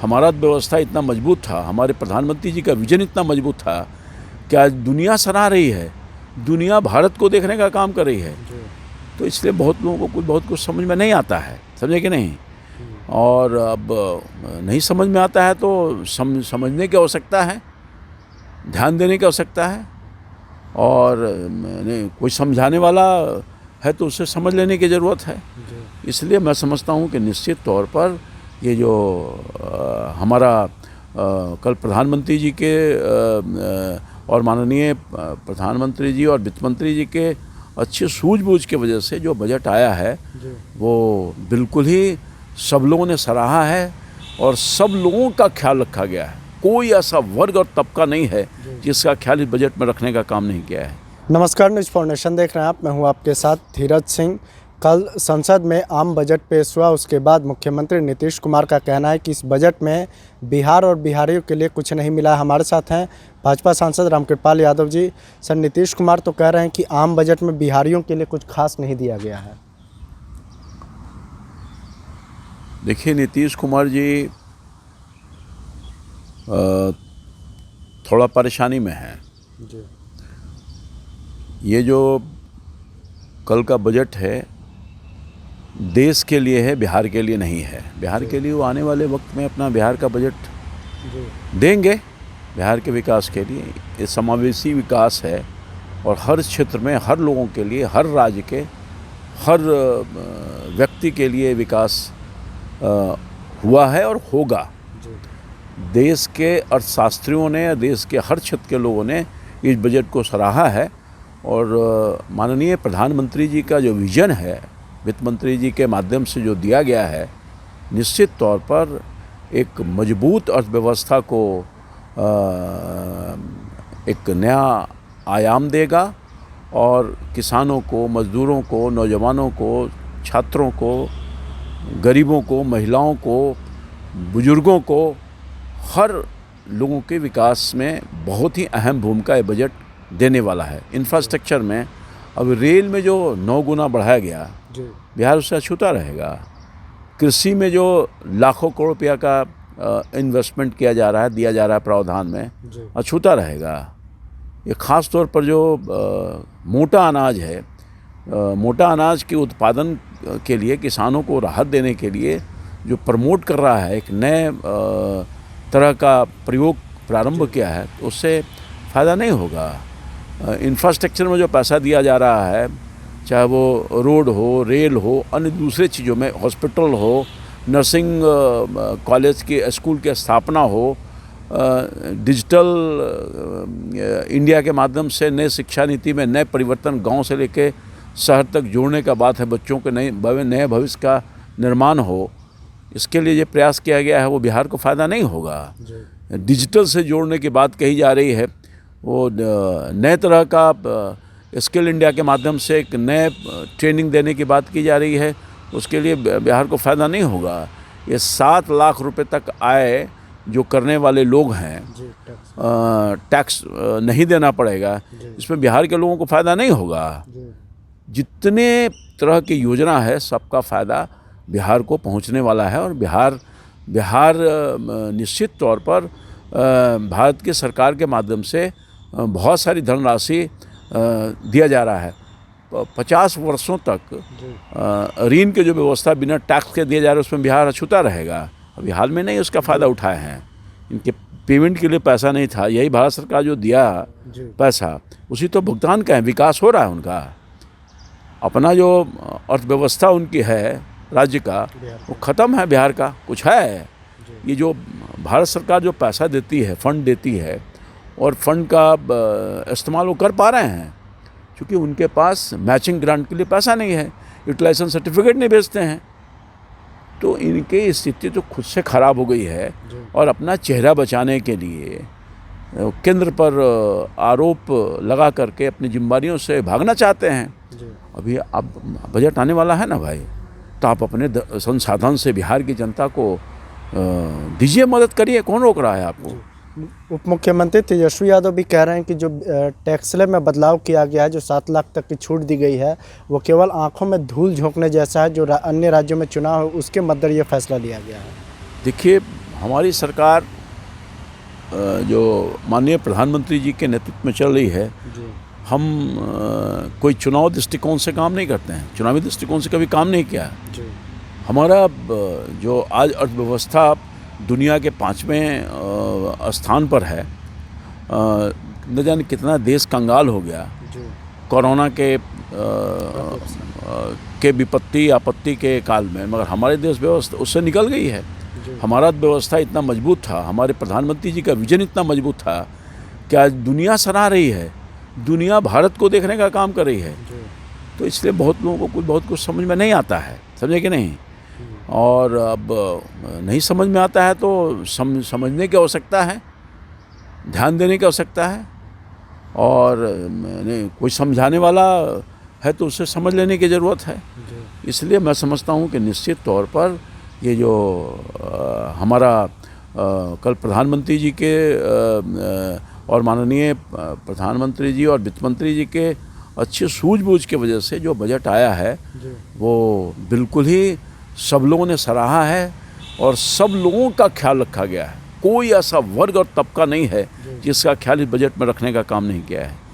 हमारा व्यवस्था इतना मजबूत था, हमारे प्रधानमंत्री जी का विजन इतना मजबूत था कि आज दुनिया सराह रही है, दुनिया भारत को देखने का काम कर रही है। तो इसलिए बहुत लोगों को बहुत कुछ समझ में नहीं आता है, समझे कि नहीं। और अब नहीं समझ में आता है तो समझने की आवश्यकता है, ध्यान देने की आवश्यकता है। और कोई समझाने वाला है तो उसे समझ लेने की ज़रूरत है। इसलिए मैं समझता हूँ कि निश्चित तौर पर ये जो हमारा कल प्रधानमंत्री जी के और माननीय प्रधानमंत्री जी और वित्त मंत्री जी के अच्छे सूझबूझ की वजह से जो बजट आया है वो बिल्कुल ही सब लोगों ने सराहा है और सब लोगों का ख्याल रखा गया है। कोई ऐसा वर्ग और तबका नहीं है जिसका ख्याल इस बजट में रखने का काम नहीं किया है। नमस्कार, न्यूज़ फाउंडेशन देख रहे हैं आप। मैं हूं आपके साथ धीरज सिंह। कल संसद में आम बजट पेश हुआ, उसके बाद मुख्यमंत्री नीतीश कुमार का कहना है कि इस बजट में बिहार और बिहारियों के लिए कुछ नहीं मिला। हमारे साथ हैं भाजपा सांसद रामकृपाल यादव जी। सर, नीतीश कुमार तो कह रहे हैं कि आम बजट में बिहारियों के लिए कुछ खास नहीं दिया गया है। देखिए, नीतीश कुमार जी थोड़ा परेशानी में है। ये जो कल का बजट है देश के लिए है, बिहार के लिए नहीं है। बिहार के लिए वो आने वाले वक्त में अपना बिहार का बजट देंगे बिहार के विकास के लिए। ये समावेशी विकास है और हर क्षेत्र में हर लोगों के लिए, हर राज्य के हर व्यक्ति के लिए विकास हुआ है और होगा। देश के अर्थशास्त्रियों ने, देश के हर क्षेत्र के लोगों ने इस बजट को सराहा है। और माननीय प्रधानमंत्री जी का जो विज़न है, वित्त मंत्री जी के माध्यम से जो दिया गया है, निश्चित तौर पर एक मजबूत अर्थव्यवस्था को एक नया आयाम देगा और किसानों को, मज़दूरों को, नौजवानों को, छात्रों को, गरीबों को, महिलाओं को, बुजुर्गों को, हर लोगों के विकास में बहुत ही अहम भूमिका ये बजट देने वाला है। इंफ्रास्ट्रक्चर में अब रेल में जो 9 गुना बढ़ाया गया, बिहार उससे अछूता रहेगा। कृषि में जो लाखों करोड़ रुपया का इन्वेस्टमेंट किया जा रहा है, दिया जा रहा है प्रावधान में, अछूता रहेगा। ये ख़ास तौर पर जो मोटा अनाज है, मोटा अनाज के उत्पादन के लिए किसानों को राहत देने के लिए जो प्रमोट कर रहा है, एक नए तरह का प्रयोग प्रारंभ किया है, तो उससे फ़ायदा नहीं होगा। इंफ्रास्ट्रक्चर में जो पैसा दिया जा रहा है, चाहे वो रोड हो, रेल हो, अन्य दूसरे चीज़ों में, हॉस्पिटल हो, नर्सिंग कॉलेज के, स्कूल के स्थापना हो, डिजिटल इंडिया के माध्यम से नए शिक्षा नीति में नए परिवर्तन, गांव से लेके शहर तक जोड़ने का बात है, बच्चों के नए भविष्य का निर्माण हो, इसके लिए जो प्रयास किया गया है वो बिहार को फ़ायदा नहीं होगा। डिजिटल से जोड़ने की बात कही जा रही है, वो नए तरह का स्किल इंडिया के माध्यम से एक नए ट्रेनिंग देने की बात की जा रही है, उसके लिए बिहार को फ़ायदा नहीं होगा। ये 7 लाख रुपए तक आय जो करने वाले लोग हैं, टैक्स नहीं देना पड़ेगा, इसमें बिहार के लोगों को फ़ायदा नहीं होगा। जितने तरह की योजना है सबका फ़ायदा बिहार को पहुंचने वाला है। और बिहार निश्चित तौर पर भारत की सरकार के माध्यम से बहुत सारी धनराशि दिया जा रहा है। 50 वर्षों तक ऋण की जो व्यवस्था बिना टैक्स के दिया जा रहा है, उसमें बिहार अछूता रहेगा। अभी हाल में नहीं उसका फ़ायदा उठाए हैं, इनके पेमेंट के लिए पैसा नहीं था, यही भारत सरकार जो दिया पैसा उसी तो भुगतान का है, विकास हो रहा है उनका। अपना जो अर्थव्यवस्था उनकी है राज्य का, वो ख़त्म है, बिहार का कुछ है। ये जो भारत सरकार जो पैसा देती है, फंड देती है, और फंड का इस्तेमाल वो कर पा रहे हैं, क्योंकि उनके पास मैचिंग ग्रांट के लिए पैसा नहीं है, यूटिलाइजेशन सर्टिफिकेट नहीं भेजते हैं। तो इनकी स्थिति तो खुद से ख़राब हो गई है और अपना चेहरा बचाने के लिए केंद्र पर आरोप लगा करके अपनी जिम्मेदारियों से भागना चाहते हैं। अभी अब बजट आने वाला है ना भाई, तो आप अपने संसाधन से बिहार की जनता को दीजिए, मदद करिए, कौन रोक रहा है आपको। उप मुख्यमंत्री तेजस्वी यादव भी कह रहे हैं कि जो टैक्स स्लैब में बदलाव किया गया है, जो 7 लाख तक की छूट दी गई है, वो केवल आंखों में धूल झोंकने जैसा है। जो अन्य राज्यों में चुनाव है उसके मद्देनजर ये फैसला लिया गया है। देखिए, हमारी सरकार जो माननीय प्रधानमंत्री जी के नेतृत्व में चल रही है, हम कोई चुनाव दृष्टिकोण से काम नहीं करते हैं, चुनावी दृष्टिकोण से कभी काम नहीं किया है। हमारा जो आज अर्थव्यवस्था दुनिया के 5वें स्थान पर है, न जाने कितना देश कंगाल हो गया कोरोना के विपत्ति आपत्ति के काल में, मगर हमारे देश व्यवस्था उससे निकल गई है। हमारा व्यवस्था इतना मजबूत था, हमारे प्रधानमंत्री जी का विजन इतना मजबूत था कि आज दुनिया सराह रही है, दुनिया भारत को देखने का काम कर रही है। तो इसलिए बहुत लोगों को बहुत कुछ समझ में नहीं आता है, समझे कि नहीं। और अब नहीं समझ में आता है तो समझने की आवश्यकता है, ध्यान देने की आवश्यकता है, और कोई समझाने वाला है तो उसे समझ लेने की ज़रूरत है। इसलिए मैं समझता हूँ कि निश्चित तौर पर ये जो हमारा कल प्रधानमंत्री जी के और माननीय प्रधानमंत्री जी और वित्त मंत्री जी के अच्छे सूझबूझ की वजह से जो बजट आया है वो बिल्कुल ही सब लोगों ने सराहा है और सब लोगों का ख्याल रखा गया है। कोई ऐसा वर्ग और तबका नहीं है जिसका ख्याल इस बजट में रखने का काम नहीं किया है।